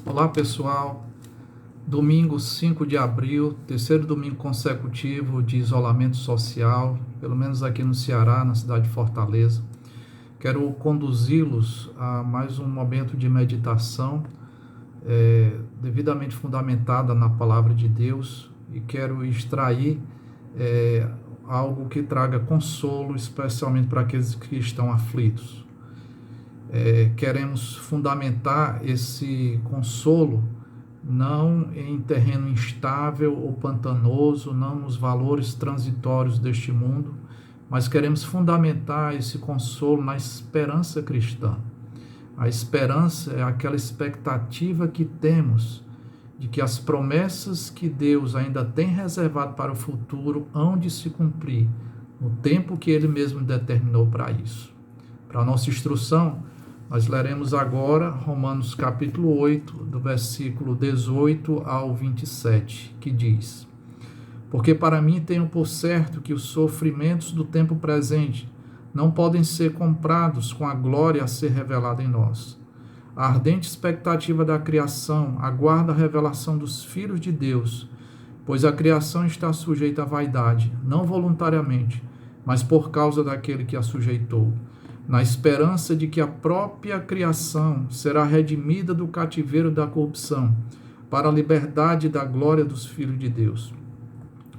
Olá pessoal, domingo 5 de abril, terceiro domingo consecutivo de isolamento social, pelo menos aqui no Ceará, na cidade de Fortaleza. Quero conduzi-los a mais um momento de meditação devidamente fundamentada na palavra de Deus e quero extrair algo que traga consolo, especialmente para aqueles que estão aflitos. Queremos fundamentar esse consolo não em terreno instável ou pantanoso, não nos valores transitórios deste mundo, mas queremos fundamentar esse consolo na esperança cristã. A esperança é aquela expectativa que temos de que as promessas que Deus ainda tem reservado para o futuro hão de se cumprir no tempo que Ele mesmo determinou para isso. Para a nossa instrução, nós leremos agora Romanos capítulo 8, do versículo 18 ao 27, que diz: Porque para mim tenho por certo que os sofrimentos do tempo presente não podem ser comprados com a glória a ser revelada em nós. A ardente expectativa da criação aguarda a revelação dos filhos de Deus, pois a criação está sujeita à vaidade, não voluntariamente, mas por causa daquele que a sujeitou, na esperança de que a própria criação será redimida do cativeiro da corrupção, para a liberdade da glória dos filhos de Deus.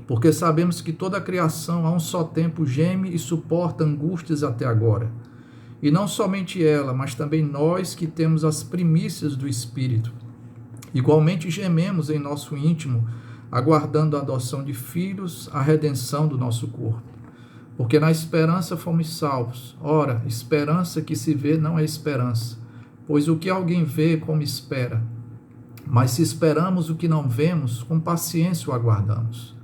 Porque sabemos que toda a criação a um só tempo geme e suporta angústias até agora. E não somente ela, mas também nós que temos as primícias do Espírito. Igualmente gememos em nosso íntimo, aguardando a adoção de filhos, a redenção do nosso corpo. Porque na esperança fomos salvos. Ora, esperança que se vê não é esperança, pois o que alguém vê, como espera? Mas se esperamos o que não vemos, com paciência o aguardamos.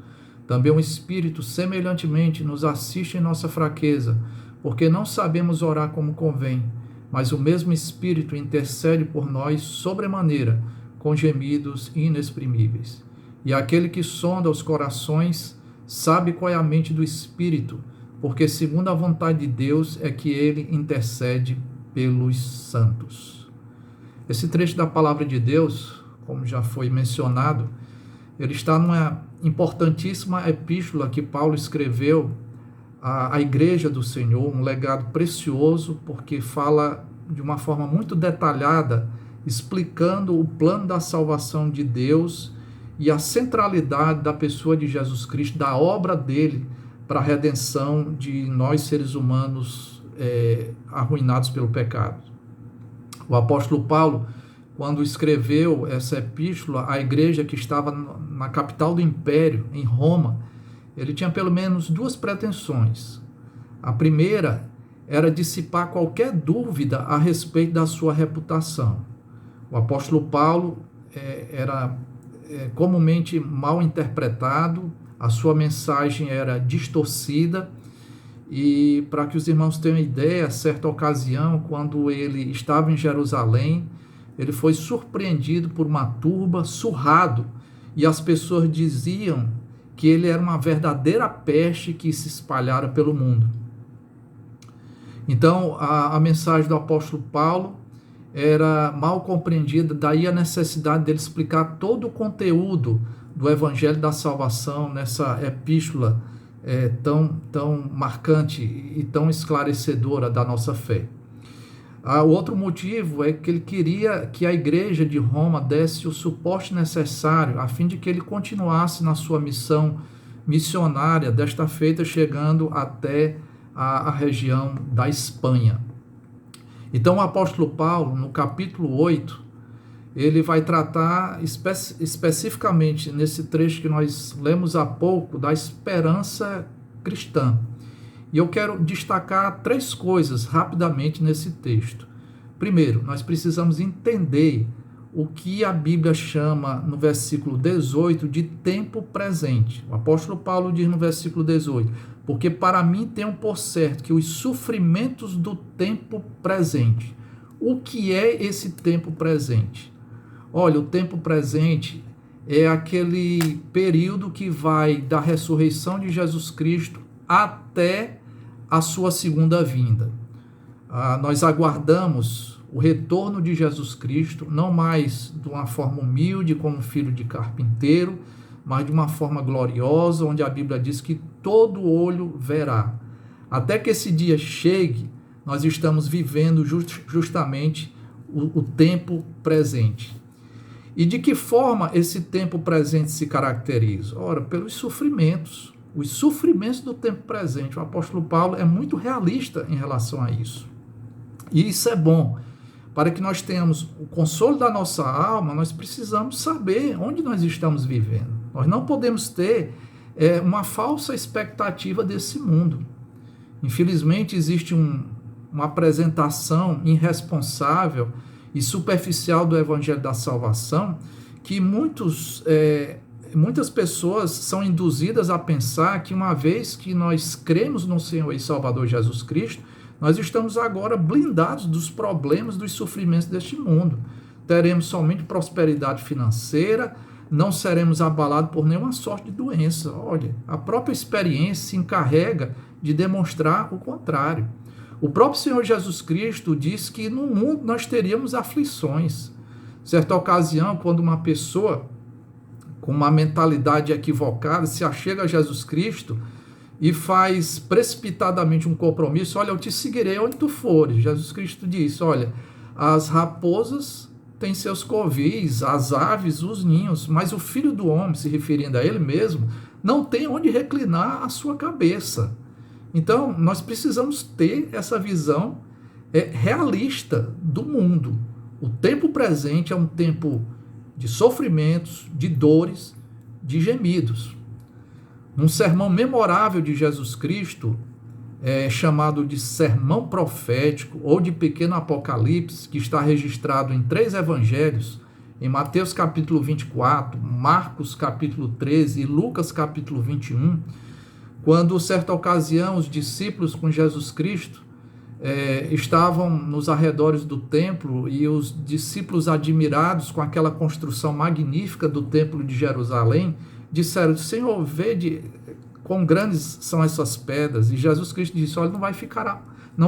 Também o Espírito, semelhantemente, nos assiste em nossa fraqueza, porque não sabemos orar como convém, mas o mesmo Espírito intercede por nós sobremaneira, com gemidos inexprimíveis. E aquele que sonda os corações sabe qual é a mente do Espírito, porque segundo a vontade de Deus é que ele intercede pelos santos. Esse trecho da palavra de Deus, como já foi mencionado, ele está numa importantíssima epístola que Paulo escreveu à Igreja do Senhor, um legado precioso, porque fala de uma forma muito detalhada, explicando o plano da salvação de Deus e a centralidade da pessoa de Jesus Cristo, da obra dele, para a redenção de nós seres humanos arruinados pelo pecado. O apóstolo Paulo, quando escreveu essa epístola à igreja que estava na capital do império, em Roma, ele tinha pelo menos duas pretensões. A primeira era dissipar qualquer dúvida a respeito da sua reputação. O apóstolo Paulo era comumente mal interpretado, a sua mensagem era distorcida, e para que os irmãos tenham ideia, certa ocasião, quando ele estava em Jerusalém, ele foi surpreendido por uma turba, surrado, e as pessoas diziam que ele era uma verdadeira peste que se espalhara pelo mundo. Então, a mensagem do apóstolo Paulo era mal compreendida, daí a necessidade dele explicar todo o conteúdo do Evangelho da Salvação nessa epístola tão marcante e tão esclarecedora da nossa fé. O outro motivo é que ele queria que a igreja de Roma desse o suporte necessário a fim de que ele continuasse na sua missão missionária, desta feita chegando até a região da Espanha. Então o apóstolo Paulo, no capítulo 8, ele vai tratar especificamente nesse trecho que nós lemos há pouco da esperança cristã. E eu quero destacar três coisas rapidamente nesse texto. Primeiro, nós precisamos entender o que a Bíblia chama no versículo 18 de tempo presente. O apóstolo Paulo diz no versículo 18, porque para mim tenho por certo que os sofrimentos do tempo presente. O que é esse tempo presente? Olha, o tempo presente é aquele período que vai da ressurreição de Jesus Cristo até a sua segunda vinda. Nós aguardamos o retorno de Jesus Cristo, não mais de uma forma humilde como filho de carpinteiro, mas de uma forma gloriosa, onde a Bíblia diz que todo olho verá. Até que esse dia chegue, nós estamos vivendo justamente o tempo presente. E de que forma esse tempo presente se caracteriza? Ora, pelos sofrimentos. Os sofrimentos do tempo presente. O apóstolo Paulo é muito realista em relação a isso. E isso é bom. Para que nós tenhamos o consolo da nossa alma, nós precisamos saber onde nós estamos vivendo. Nós não podemos ter uma falsa expectativa desse mundo. Infelizmente, existe uma apresentação irresponsável e superficial do Evangelho da Salvação, que muitas pessoas são induzidas a pensar que uma vez que nós cremos no Senhor e Salvador Jesus Cristo, nós estamos agora blindados dos problemas, dos sofrimentos deste mundo. Teremos somente prosperidade financeira, não seremos abalados por nenhuma sorte de doença. Olha, a própria experiência se encarrega de demonstrar o contrário. O próprio Senhor Jesus Cristo diz que no mundo nós teríamos aflições. Certa ocasião, quando uma pessoa com uma mentalidade equivocada se achega a Jesus Cristo e faz precipitadamente um compromisso, olha, eu te seguirei onde tu fores. Jesus Cristo disse, olha, as raposas têm seus covis, as aves, os ninhos, mas o Filho do Homem, se referindo a ele mesmo, não tem onde reclinar a sua cabeça. Então, nós precisamos ter essa visão realista do mundo. O tempo presente é um tempo de sofrimentos, de dores, de gemidos. Num sermão memorável de Jesus Cristo, chamado de Sermão Profético ou de Pequeno Apocalipse, que está registrado em 3 evangelhos, em Mateus capítulo 24, Marcos capítulo 13 e Lucas capítulo 21, quando, certa ocasião, os discípulos com Jesus Cristo estavam nos arredores do templo e os discípulos, admirados com aquela construção magnífica do templo de Jerusalém, disseram, Senhor, vede quão grandes são essas pedras. E Jesus Cristo disse, olha, não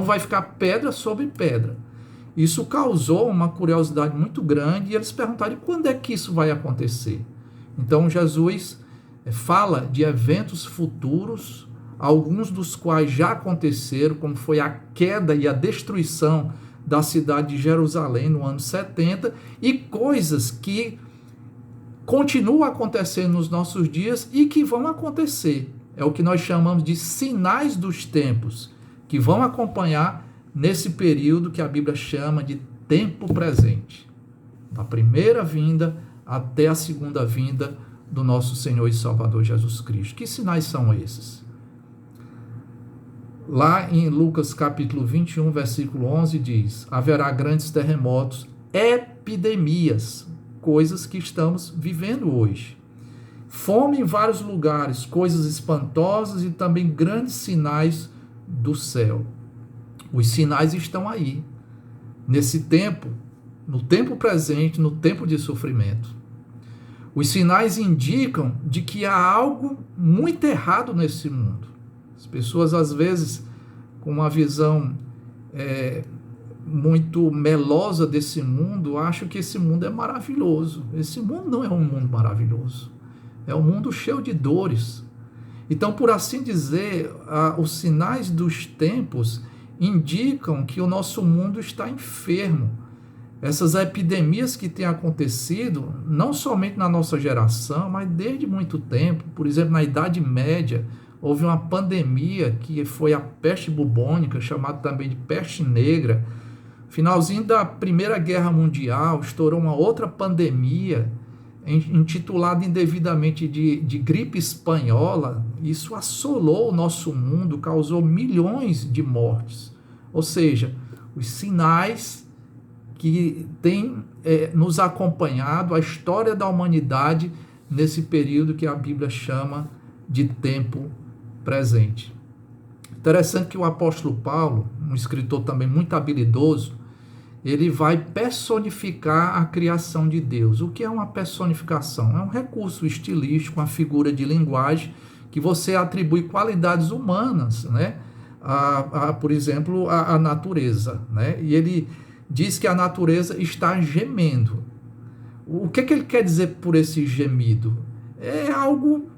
vai ficar pedra sobre pedra. Isso causou uma curiosidade muito grande e eles perguntaram, e quando é que isso vai acontecer? Então Jesus fala de eventos futuros, alguns dos quais já aconteceram, como foi a queda e a destruição da cidade de Jerusalém no ano 70, e coisas que continuam acontecendo nos nossos dias e que vão acontecer. É o que nós chamamos de sinais dos tempos, que vão acompanhar nesse período que a Bíblia chama de tempo presente, da primeira vinda até a segunda vinda do nosso Senhor e Salvador Jesus Cristo. Que sinais são esses? Lá em Lucas capítulo 21, versículo 11, diz, haverá grandes terremotos, epidemias, coisas que estamos vivendo hoje. Fome em vários lugares, coisas espantosas e também grandes sinais do céu. Os sinais estão aí, nesse tempo, no tempo presente, no tempo de sofrimento. Os sinais indicam de que há algo muito errado nesse mundo. As pessoas, às vezes, com uma visão muito melosa desse mundo, acham que esse mundo é maravilhoso. Esse mundo não é um mundo maravilhoso. É um mundo cheio de dores. Então, por assim dizer, os sinais dos tempos indicam que o nosso mundo está enfermo. Essas epidemias que têm acontecido, não somente na nossa geração, mas desde muito tempo. Por exemplo, na Idade Média, houve uma pandemia que foi a peste bubônica, chamada também de peste negra. Finalzinho da Primeira Guerra Mundial, estourou uma outra pandemia, intitulada indevidamente de gripe espanhola. Isso assolou o nosso mundo, causou milhões de mortes. Ou seja, os sinais que têm nos acompanhado a história da humanidade nesse período que a Bíblia chama de tempo presente. Interessante que o apóstolo Paulo, um escritor também muito habilidoso, ele vai personificar a criação de Deus. O que é uma personificação? É um recurso estilístico, uma figura de linguagem que você atribui qualidades humanas, né? Por exemplo, a natureza, né? E ele diz que a natureza está gemendo. O que ele quer dizer por esse gemido? É algo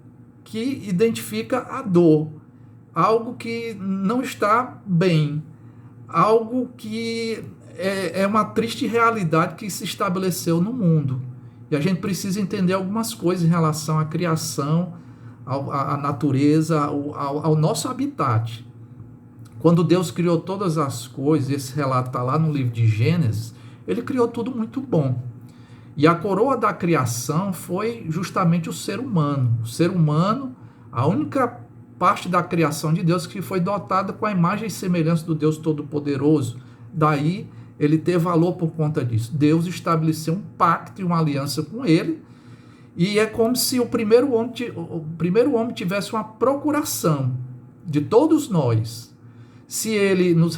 que identifica a dor, algo que não está bem, algo que é uma triste realidade que se estabeleceu no mundo. E a gente precisa entender algumas coisas em relação à criação, à natureza, ao nosso habitat. Quando Deus criou todas as coisas, esse relato está lá no livro de Gênesis, ele criou tudo muito bom. E a coroa da criação foi justamente o ser humano. O ser humano, a única parte da criação de Deus que foi dotada com a imagem e semelhança do Deus Todo-Poderoso. Daí ele ter valor por conta disso. Deus estabeleceu um pacto e uma aliança com ele, e é como se o primeiro homem tivesse uma procuração de todos nós. Se ele nos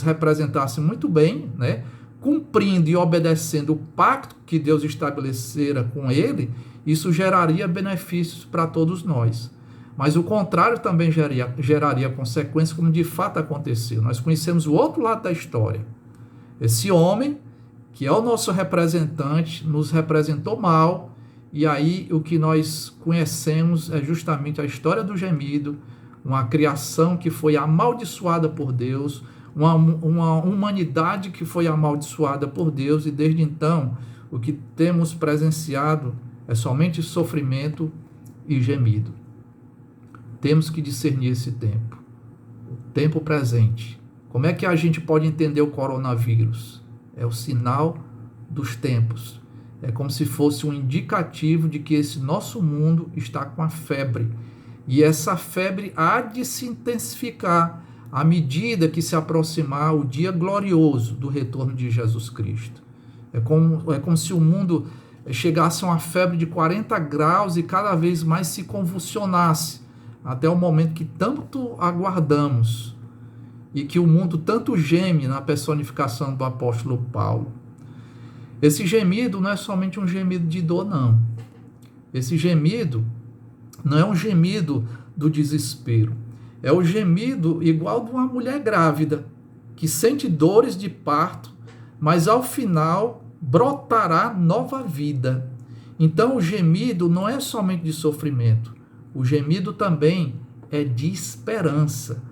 representasse muito bem, né, cumprindo e obedecendo o pacto que Deus estabelecera com ele, isso geraria benefícios para todos nós. Mas o contrário também geraria consequências, como de fato aconteceu. Nós conhecemos o outro lado da história. Esse homem, que é o nosso representante, nos representou mal, e aí o que nós conhecemos é justamente a história do gemido, uma criação que foi amaldiçoada por Deus, uma humanidade que foi amaldiçoada por Deus, e desde então o que temos presenciado é somente sofrimento e gemido. Temos que discernir esse tempo, o tempo presente. Como é que a gente pode entender o coronavírus? É o sinal dos tempos. É como se fosse um indicativo de que esse nosso mundo está com a febre. E essa febre há de se intensificar à medida que se aproximar o dia glorioso do retorno de Jesus Cristo. É como se o mundo chegasse a uma febre de 40 graus e cada vez mais se convulsionasse, até o momento que tanto aguardamos e que o mundo tanto geme na personificação do apóstolo Paulo. Esse gemido não é somente um gemido de dor, não. Esse gemido não é um gemido do desespero. É o gemido igual de uma mulher grávida, que sente dores de parto, mas ao final brotará nova vida. Então o gemido não é somente de sofrimento. O gemido também é de esperança.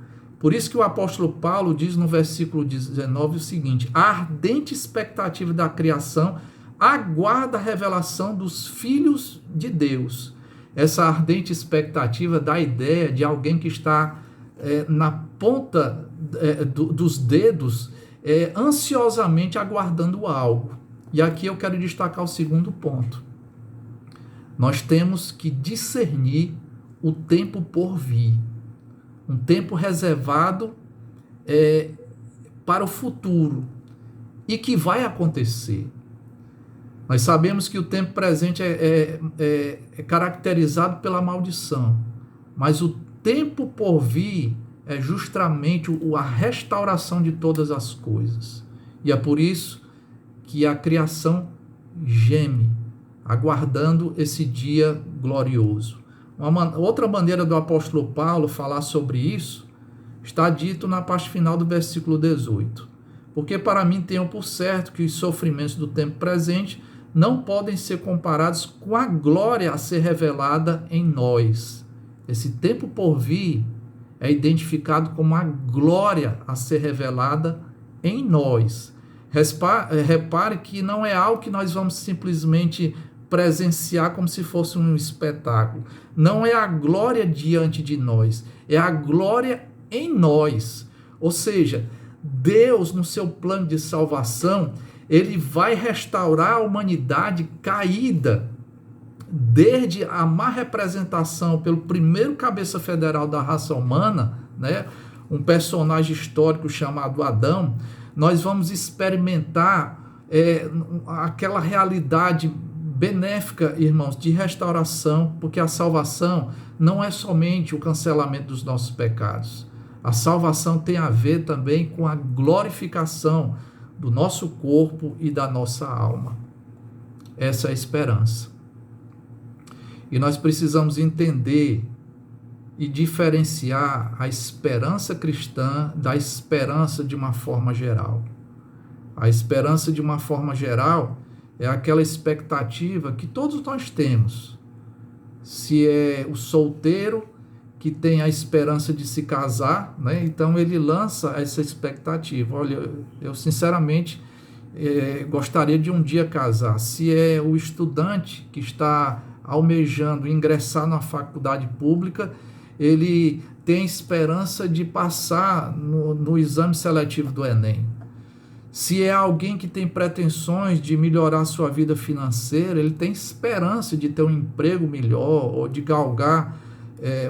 Por isso que o apóstolo Paulo diz no versículo 19 o seguinte: a ardente expectativa da criação aguarda a revelação dos filhos de Deus. Essa ardente expectativa dá a ideia de alguém que está na ponta dos dedos, ansiosamente aguardando algo. E aqui eu quero destacar o segundo ponto. Nós temos que discernir o tempo por vir. Um tempo reservado para o futuro e que vai acontecer. Nós sabemos que o tempo presente é caracterizado pela maldição, mas o tempo por vir é justamente a restauração de todas as coisas. E é por isso que a criação geme, aguardando esse dia glorioso. Outra maneira do apóstolo Paulo falar sobre isso está dito na parte final do versículo 18. Porque para mim tenho por certo que os sofrimentos do tempo presente não podem ser comparados com a glória a ser revelada em nós. Esse tempo por vir é identificado como a glória a ser revelada em nós. Repare que não é algo que nós vamos simplesmente presenciar como se fosse um espetáculo. Não é a glória diante de nós, é a glória em nós. Ou seja, Deus, no seu plano de salvação, ele vai restaurar a humanidade caída, desde a má representação pelo primeiro cabeça federal da raça humana, né, um personagem histórico chamado Adão. Nós vamos experimentar aquela realidade benéfica, irmãos, de restauração, porque a salvação não é somente o cancelamento dos nossos pecados. A salvação tem a ver também com a glorificação do nosso corpo e da nossa alma. Essa é a esperança. E nós precisamos entender e diferenciar a esperança cristã da esperança de uma forma geral. A esperança, de uma forma geral, é aquela expectativa que todos nós temos. Se é o solteiro que tem a esperança de se casar, né? Então ele lança essa expectativa. Olha, eu sinceramente gostaria de um dia casar. Se é o estudante que está almejando ingressar na faculdade pública, ele tem esperança de passar no exame seletivo do Enem. Se é alguém que tem pretensões de melhorar sua vida financeira, ele tem esperança de ter um emprego melhor ou de galgar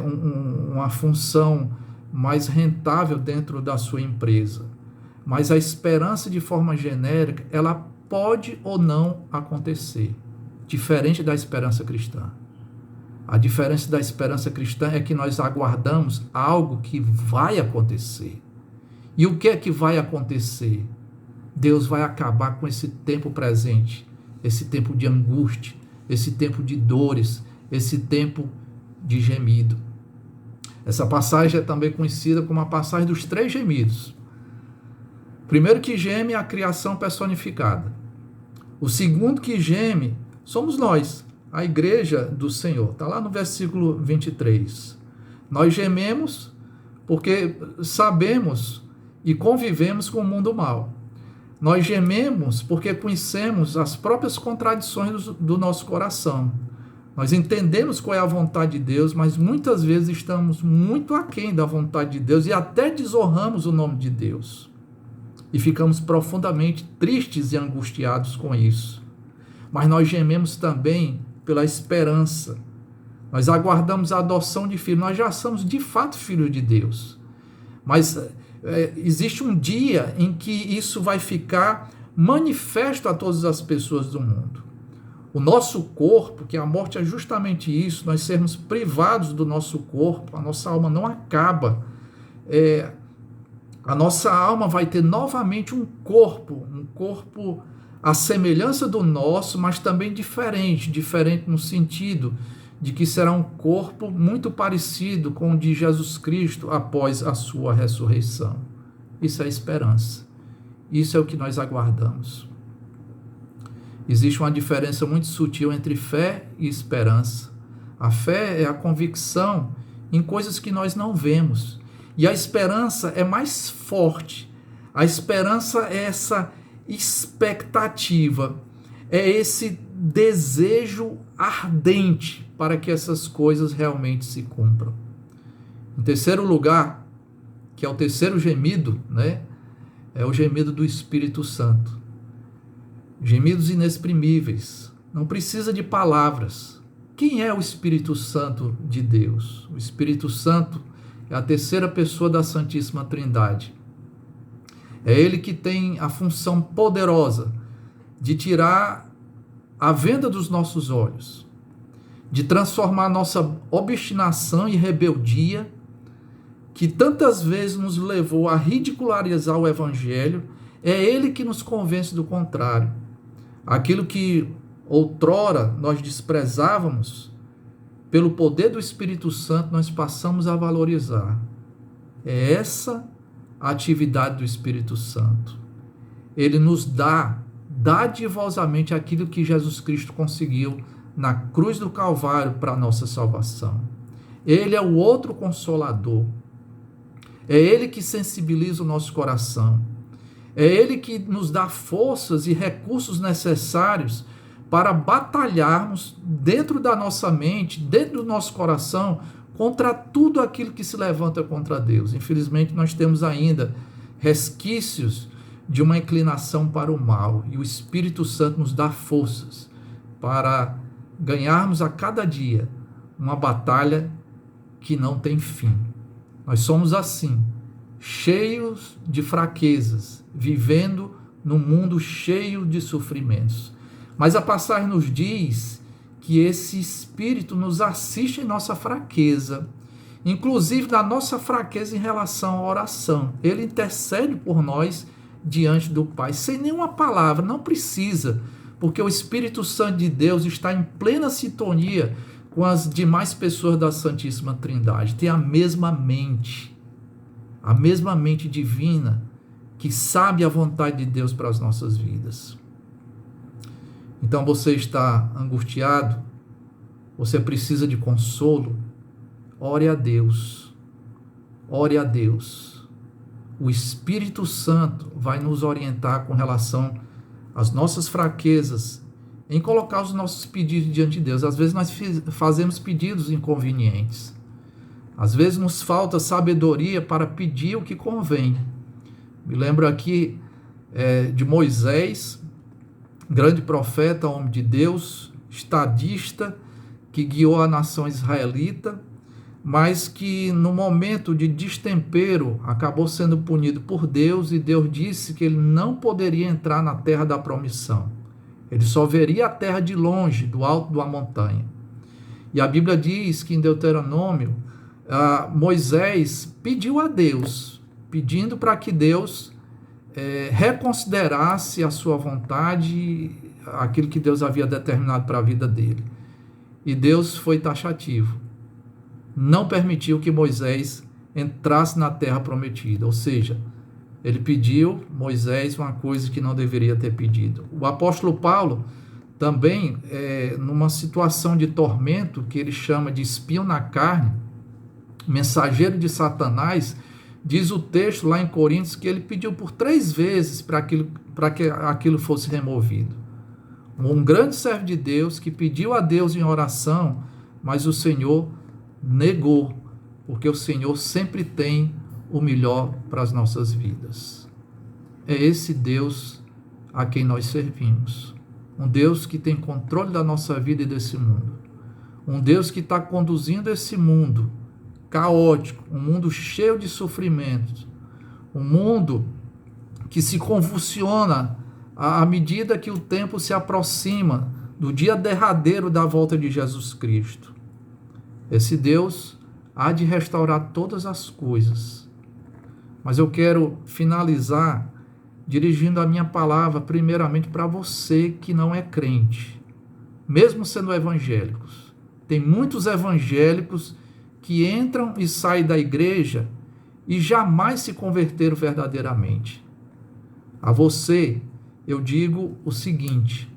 uma função mais rentável dentro da sua empresa. Mas a esperança, de forma genérica, ela pode ou não acontecer, diferente da esperança cristã. A diferença da esperança cristã é que nós aguardamos algo que vai acontecer. E o que é que vai acontecer? Deus vai acabar com esse tempo presente, esse tempo de angústia, esse tempo de dores, esse tempo de gemido. Essa passagem é também conhecida como a passagem dos 3 gemidos. O primeiro que geme é a criação personificada. O segundo que geme somos nós, a igreja do Senhor. Está lá no versículo 23. Nós gememos porque sabemos e convivemos com o mundo mal. Nós gememos porque conhecemos as próprias contradições do nosso coração. Nós entendemos qual é a vontade de Deus, mas muitas vezes estamos muito aquém da vontade de Deus e até desonramos o nome de Deus. E ficamos profundamente tristes e angustiados com isso. Mas nós gememos também pela esperança. Nós aguardamos a adoção de filhos. Nós já somos de fato filhos de Deus. Mas existe um dia em que isso vai ficar manifesto a todas as pessoas do mundo. O nosso corpo, que a morte é justamente isso, nós sermos privados do nosso corpo, a nossa alma não acaba. A nossa alma vai ter novamente um corpo à semelhança do nosso, mas também diferente no sentido de que será um corpo muito parecido com o de Jesus Cristo após a sua ressurreição. Isso é esperança. Isso é o que nós aguardamos. Existe uma diferença muito sutil entre fé e esperança. A fé é a convicção em coisas que nós não vemos. E a esperança é mais forte. A esperança é essa expectativa, é esse desejo ardente para que essas coisas realmente se cumpram. Em terceiro lugar, que é o terceiro gemido, né? É o gemido do Espírito Santo. Gemidos inexprimíveis. Não precisa de palavras. Quem é o Espírito Santo de Deus? O Espírito Santo é a terceira pessoa da Santíssima Trindade. É ele que tem a função poderosa de tirar a venda dos nossos olhos, de transformar nossa obstinação e rebeldia, que tantas vezes nos levou a ridicularizar o Evangelho. É ele que nos convence do contrário. Aquilo que outrora nós desprezávamos, pelo poder do Espírito Santo nós passamos a valorizar. É essa a atividade do Espírito Santo. Ele nos dá dadivosamente aquilo que Jesus Cristo conseguiu na cruz do Calvário para a nossa salvação. Ele é o outro consolador. É ele que sensibiliza o nosso coração. É ele que nos dá forças e recursos necessários para batalharmos dentro da nossa mente, dentro do nosso coração, contra tudo aquilo que se levanta contra Deus. Infelizmente, nós temos ainda resquícios de uma inclinação para o mal, e o Espírito Santo nos dá forças para ganharmos a cada dia uma batalha que não tem fim. Nós somos assim, cheios de fraquezas, vivendo num mundo cheio de sofrimentos. Mas a passagem nos diz que esse Espírito nos assiste em nossa fraqueza, inclusive na nossa fraqueza em relação à oração. Ele intercede por nós diante do Pai, sem nenhuma palavra, não precisa, porque o Espírito Santo de Deus está em plena sintonia com as demais pessoas da Santíssima Trindade, tem a mesma mente divina que sabe a vontade de Deus para as nossas vidas. Então você está angustiado, você precisa de consolo, ore a Deus, ore a Deus. O Espírito Santo vai nos orientar com relação às nossas fraquezas, em colocar os nossos pedidos diante de Deus. Às vezes nós fazemos pedidos inconvenientes, às vezes nos falta sabedoria para pedir o que convém. Me lembro aqui de Moisés, grande profeta, homem de Deus, estadista, que guiou a nação israelita, mas que no momento de destempero acabou sendo punido por Deus, e Deus disse que ele não poderia entrar na terra da promissão. Ele só veria a terra de longe, do alto de uma montanha. E a Bíblia diz que em Deuteronômio, Moisés pediu a Deus, pedindo para que Deus reconsiderasse a sua vontade, aquilo que Deus havia determinado para a vida dele. E Deus foi taxativo, não permitiu que Moisés entrasse na terra prometida, ou seja, ele pediu Moisés uma coisa que não deveria ter pedido. O apóstolo Paulo também, numa situação de tormento, que ele chama de espinho na carne, mensageiro de Satanás, diz o texto lá em Coríntios que ele pediu por 3 vezes para que aquilo fosse removido. Um grande servo de Deus que pediu a Deus em oração, mas o Senhor negou, porque o Senhor sempre tem o melhor para as nossas vidas. É esse Deus a quem nós servimos. Um Deus que tem controle da nossa vida e desse mundo. Um Deus que está conduzindo esse mundo caótico, um mundo cheio de sofrimentos, um mundo que se convulsiona à medida que o tempo se aproxima do dia derradeiro da volta de Jesus Cristo. Esse Deus há de restaurar todas as coisas. Mas eu quero finalizar dirigindo a minha palavra primeiramente para você que não é crente, mesmo sendo evangélicos. Tem muitos evangélicos que entram e saem da igreja e jamais se converteram verdadeiramente. A você, eu digo o seguinte: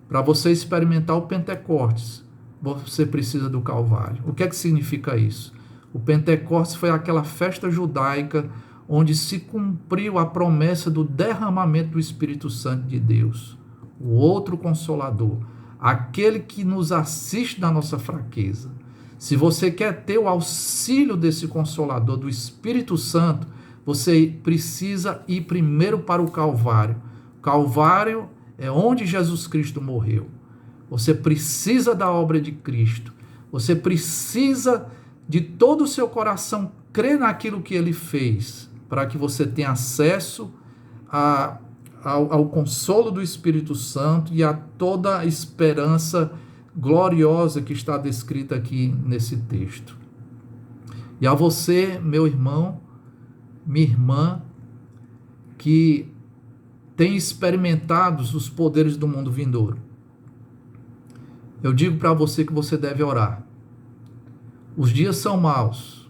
para você experimentar o Pentecostes, você precisa do Calvário. O que é que significa isso? O Pentecostes foi aquela festa judaica onde se cumpriu a promessa do derramamento do Espírito Santo de Deus, o outro Consolador, aquele que nos assiste na nossa fraqueza. Se você quer ter o auxílio desse Consolador, do Espírito Santo, você precisa ir primeiro para o Calvário. Calvário é onde Jesus Cristo morreu. Você precisa da obra de Cristo. Você precisa de todo o seu coração crer naquilo que ele fez, para que você tenha acesso ao consolo do Espírito Santo e a toda a esperança gloriosa que está descrita aqui nesse texto. E a você, meu irmão, minha irmã, que tem experimentado os poderes do mundo vindouro, eu digo para você que você deve orar. Os dias são maus,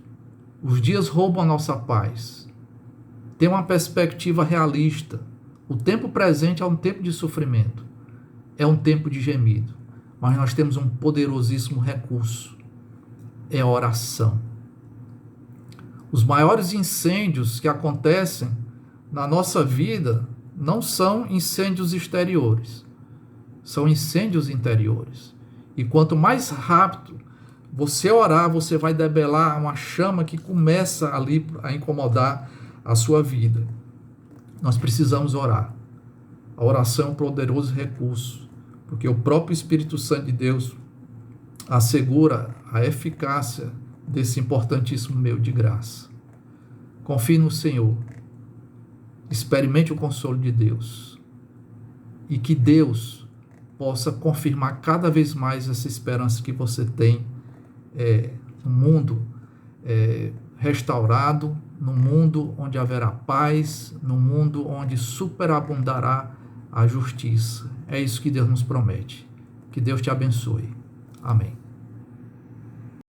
os dias roubam a nossa paz. Tem uma perspectiva realista. O tempo presente é um tempo de sofrimento, é um tempo de gemido, mas nós temos um poderosíssimo recurso, é a oração. Os maiores incêndios que acontecem na nossa vida não são incêndios exteriores, são incêndios interiores. E quanto mais rápido você orar, você vai debelar uma chama que começa ali a incomodar a sua vida. Nós precisamos orar. A oração é um poderoso recurso, porque o próprio Espírito Santo de Deus assegura a eficácia desse importantíssimo meio de graça. Confie no Senhor, experimente o consolo de Deus, e que Deus possa confirmar cada vez mais essa esperança que você tem no mundo restaurado, no mundo onde haverá paz, no mundo onde superabundará a justiça. É isso que Deus nos promete. Que Deus te abençoe. Amém.